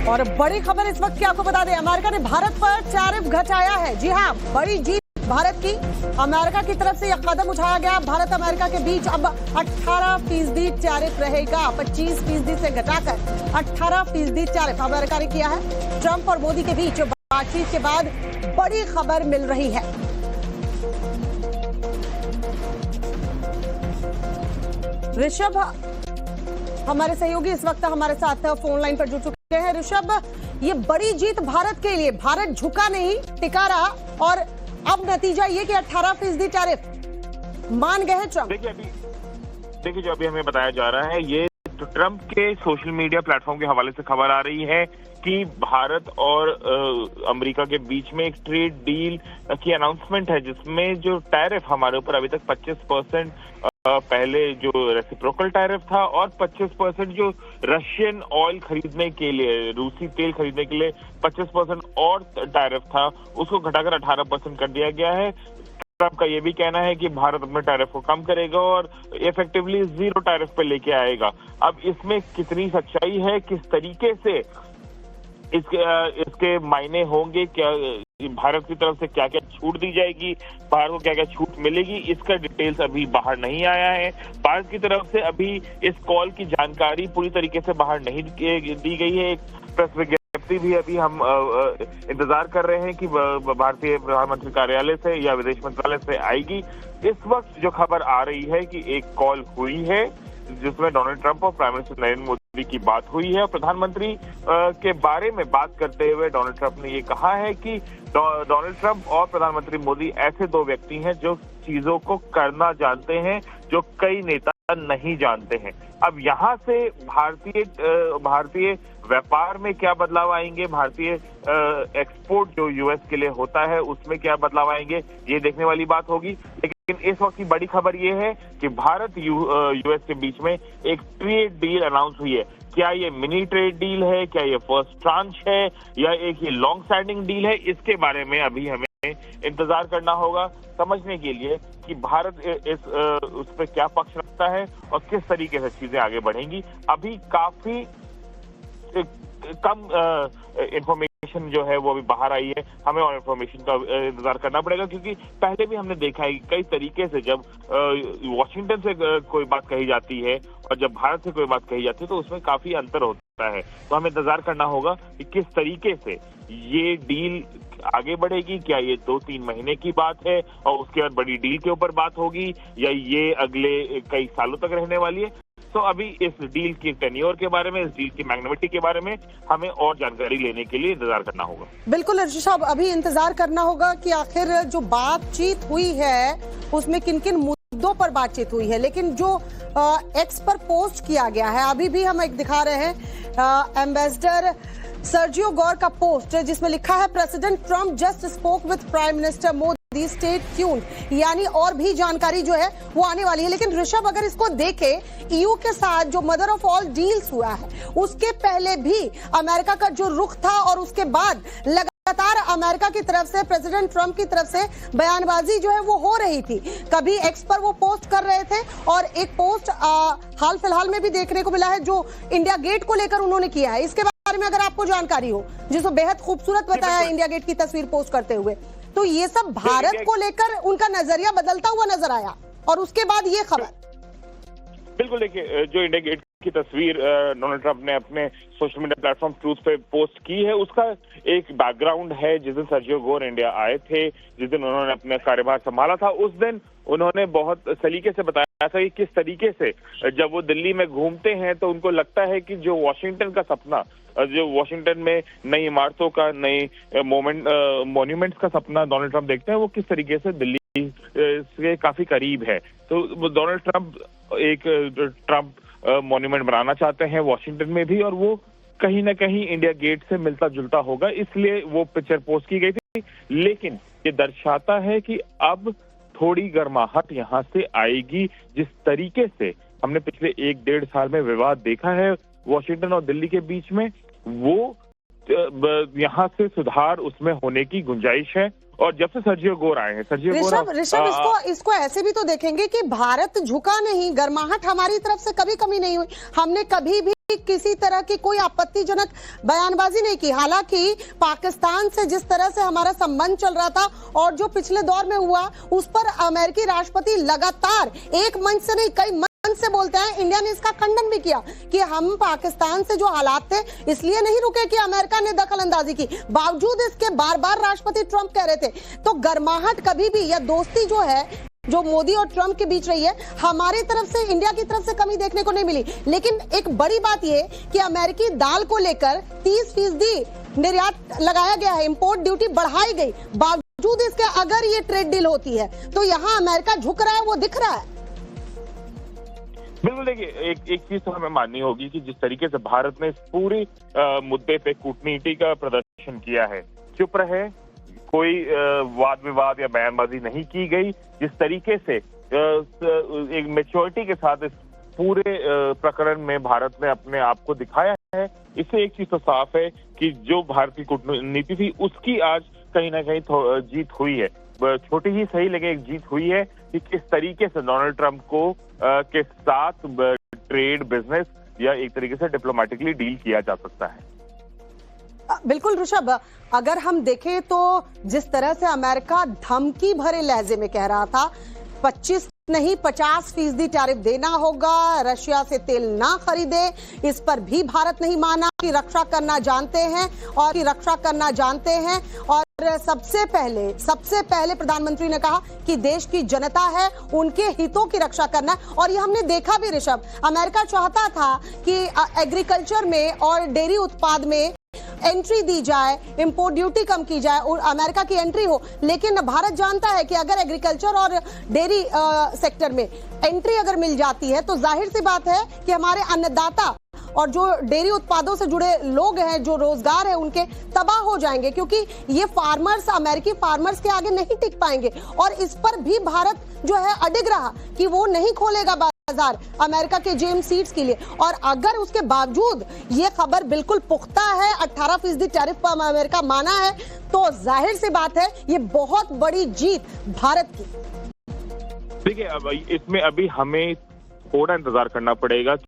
और बड़ी खबर इस वक्त की आपको बता दें, अमेरिका ने भारत पर टैरिफ घटाया है। जी हां, बड़ी जीत भारत की। अमेरिका की तरफ से यह कदम उठाया गया। भारत अमेरिका के बीच अब 18% टैरिफ रहेगा। 25% से घटाकर 18% टैरिफ अमेरिका ने किया है। ट्रंप और मोदी के बीच बातचीत के बाद बड़ी खबर मिल रही है। ऋषभ हमारे सहयोगी इस वक्त हमारे साथ फोन लाइन पर जुड़ चुके हैं। ऋषभ, ये बड़ी जीत भारत के लिए, भारत झुका नहीं, टिका रहा और अब नतीजा ये कि 18% टैरिफ मान गए हैं ट्रंप। देखिए जो अभी हमें बताया जा रहा है, ये तो ट्रंप के सोशल मीडिया प्लेटफॉर्म के हवाले से खबर आ रही है कि भारत और अमेरिका के बीच में एक ट्रेड डील की अनाउंसमेंट है, जिसमें जो टैरिफ हमारे ऊपर अभी तक 25% पहले जो रेसिप्रोकल टैरिफ था और 25% जो रशियन ऑयल खरीदने के लिए, रूसी तेल खरीदने के लिए 25% और टैरिफ था, उसको घटाकर 18% कर दिया गया है। ट्रंप का ये भी कहना है कि भारत अपने टैरिफ को कम करेगा और इफेक्टिवली 0 टैरिफ पे लेके आएगा। अब इसमें कितनी सच्चाई है, किस तरीके से इसके मायने होंगे, क्या भारत की तरफ से क्या क्या छूट दी जाएगी, भारत को क्या क्या छूट मिलेगी, इसका डिटेल्स अभी बाहर नहीं आया है। भारत की तरफ से अभी इस कॉल की जानकारी पूरी तरीके से बाहर नहीं दी गई है। एक प्रेस विज्ञप्ति भी अभी हम इंतजार कर रहे हैं कि भारतीय प्रधानमंत्री कार्यालय से या विदेश मंत्रालय से आएगी। इस वक्त जो खबर आ रही है कि एक कॉल हुई है जिसमें डोनाल्ड ट्रंप और प्राइम मिनिस्टर नरेंद्र मोदी की बात हुई है। प्रधानमंत्री के बारे में बात करते हुए डोनाल्ड ट्रंप ने ये कहा है कि डोनाल्ड ट्रंप और प्रधानमंत्री मोदी ऐसे 2 व्यक्ति हैं जो चीजों को करना जानते हैं, जो कई नेता नहीं जानते हैं। अब यहाँ से भारतीय व्यापार में क्या बदलाव आएंगे, भारतीय एक्सपोर्ट जो यूएस के लिए होता है उसमें क्या बदलाव आएंगे, ये देखने वाली बात होगी। लेकिन इस वक्त की बड़ी खबर ये है कि भारत यूएस के बीच में एक ट्रेड डील अनाउंस हुई है। क्या ये मिनी ट्रेड डील है, क्या ये फर्स्ट ट्रांच है या एक ये लॉन्ग स्टैंडिंग डील है, इसके बारे में अभी हमें इंतजार करना होगा समझने के लिए कि भारत उस पर क्या पक्ष रखता है और किस तरीके से चीजें आगे बढ़ेंगी। अभी काफी कम इंफॉर्मेशन जो है वो अभी बाहर आई है। हमें और इंफॉर्मेशन का इंतजार करना पड़ेगा, क्योंकि पहले भी हमने देखा है कई तरीके से जब वॉशिंगटन से कोई बात कही जाती है और जब भारत से कोई बात कही जाती है तो उसमें काफी अंतर होता है। तो हमें इंतजार करना होगा कि किस तरीके से ये डील आगे बढ़ेगी। क्या ये 2-3 महीने की बात है और उसके बाद बड़ी डील के ऊपर बात होगी, या ये अगले कई सालों तक रहने वाली है। तो अभी इस डील की टेन्योर के बारे में, इस डील की मैग्नेटिक के बारे में हमें और जानकारी लेने के लिए इंतजार करना होगा। बिल्कुल ऋषभ, अभी इंतजार करना होगा कि आखिर जो बातचीत हुई है उसमें किन किन मुद्दों पर बातचीत हुई है। लेकिन जो एक्स पर पोस्ट किया गया है, अभी भी हम एक दिखा रहे हैं एम्बेसडर सर्जियो गोर का पोस्ट, जिसमें लिखा है president Trump just spoke with prime minister Modi, stay tuned. यानी और भी जानकारी जो है वो आने वाली है। लेकिन ऋषभ, अगर इसको देखे, ईयू के साथ जो मदर ऑफ ऑल डील्स हुआ है उसके पहले भी अमेरिका का जो रुख था और उसके बाद लगातार अमेरिका की तरफ से, प्रेसिडेंट ट्रंप की तरफ से बयानबाजी जो है वो हो रही थी। कभी एक्स पर वो पोस्ट कर रहे थे और एक पोस्ट हाल फिलहाल में भी देखने को मिला है जो इंडिया गेट को लेकर उन्होंने किया है। इसके बारे में अगर आपको जानकारी हो, जिसको बेहद खूबसूरत बताया इंडिया गेट की तस्वीर पोस्ट करते हुए, तो ये सब भारत को लेकर उनका नजरिया बदलता हुआ नजर आया और उसके बाद ये खबर। बिल्कुल, देखिए जो इंडिया गेट की तस्वीर डोनाल्ड ट्रंप ने अपने सोशल मीडिया प्लेटफॉर्म ट्रूथ पे पोस्ट की है, उसका एक बैकग्राउंड है। जिस दिन सर्जियो गोर इंडिया आए थे, जिस दिन उन्होंने अपना कार्यभार संभाला था, उस दिन उन्होंने बहुत सलीके से बताया था कि किस तरीके से जब वो दिल्ली में घूमते हैं तो उनको लगता है कि जो वॉशिंगटन का सपना, जो वॉशिंगटन में नई इमारतों का, नई मॉन्यूमेंट्स का सपना डोनाल्ड ट्रंप देखते हैं, वो किस तरीके से दिल्ली से काफी करीब है। तो डोनाल्ड ट्रंप ट्रंप मॉन्यूमेंट बनाना चाहते हैं वॉशिंगटन में भी, और वो कहीं ना कहीं इंडिया गेट से मिलता जुलता होगा, इसलिए वो पिक्चर पोस्ट की गई थी। लेकिन ये दर्शाता है कि अब थोड़ी गर्माहट यहाँ से आएगी। जिस तरीके से हमने पिछले 1-1.5 साल में विवाद देखा है वॉशिंगटन और दिल्ली के बीच में, वो यहाँ से सुधार उसमें होने की गुंजाइश है। और जब से सर्जियो गोर आए हैं, ऋषभ इसको ऐसे भी तो देखेंगे कि भारत झुका नहीं, गर्माहट हमारी तरफ से कभी कमी नहीं हुई। हमने कभी भी की किसी तरह की कोई आपत्तिजनक बयानबाजी नहीं की। हालांकि पाकिस्तान से जिस तरह से हमारा संबंध चल रहा था और जो पिछले दौर में हुआ, उस पर अमेरिकी राष्ट्रपति लगातार एक मंच से नहीं कई मंच से बोलते हैं। इंडिया ने इसका खंडन भी किया कि हम पाकिस्तान से जो हालात थे इसलिए नहीं रुके कि अमेरिका ने दखल अंदाजी की। बावजूद इसके बार बार राष्ट्रपति ट्रंप कह रहे थे। तो गर्माहट कभी भी या दोस्ती जो है, जो मोदी और ट्रंप के बीच रही है, हमारी तरफ से, इंडिया की तरफ से कमी देखने को नहीं मिली। लेकिन एक बड़ी बात यह कि अमेरिकी दाल को लेकर 30% निर्यात लगाया गया है, इंपोर्ट ड्यूटी बढ़ाई गई। बावजूद इसके अगर ये ट्रेड डील होती है तो यहाँ अमेरिका झुक रहा है, वो दिख रहा है। बिल्कुल, देखिए एक चीज तो हमें माननी होगी कि जिस तरीके से भारत ने इस पूरे मुद्दे पे कूटनीति का प्रदर्शन किया है, चुप रहे, कोई वाद विवाद या बयानबाजी नहीं की गई, जिस तरीके से एक मैच्योरिटी के साथ इस पूरे प्रकरण में भारत ने अपने आप को दिखाया है, इससे एक चीज तो साफ है कि जो भारत की कूटनीति थी उसकी आज कहीं ना कहीं जीत हुई है। छोटी ही सही लगे एक जीत हुई है कि किस तरीके से डोनाल्ड ट्रंप को के साथ ट्रेड, बिजनेस या एक तरीके से डिप्लोमेटिकली डील किया जा सकता है। बिल्कुल ऋषभ, अगर हम देखें तो जिस तरह से अमेरिका धमकी भरे लहजे में कह रहा था 25 नहीं 50% टैरिफ देना होगा, रशिया से तेल ना खरीदे, इस पर भी भारत नहीं माना कि रक्षा करना जानते हैं और सबसे पहले प्रधानमंत्री ने कहा कि देश की जनता है, उनके हितों की रक्षा करना। और ये हमने देखा भी ऋषभ, अमेरिका चाहता था कि एग्रीकल्चर में और डेयरी उत्पाद में एंट्री दी जाए, इंपोर्ट ड्यूटी कम की जाए और अमेरिका की एंट्री हो। लेकिन भारत जानता है कि अगर एग्रीकल्चर और डेयरी सेक्टर में एंट्री अगर मिल जाती है तो जाहिर सी बात है कि हमारे अन्नदाता और जो डेयरी उत्पादों से जुड़े लोग हैं, जो रोजगार है, उनके तबाह हो जाएंगे, क्योंकि ये फार्मर्स, अमेरिकी फार्मर्स के आगे नहीं टिक पाएंगे। और इस पर भी भारत जो है अडिग रहा कि वो नहीं खोलेगा बाजार अमेरिका के जेम सीड्स के लिए। और अगर उसके बावजूद ये खबर बिल्कुल पुख्ता है, 18% टैरिफ पर अमेरिका माना है, तो जाहिर सी बात है ये बहुत बड़ी जीत भारत की। देखिए, अब इसमें अभी हमें थोड़ा इंतजार करना पड़ेगा।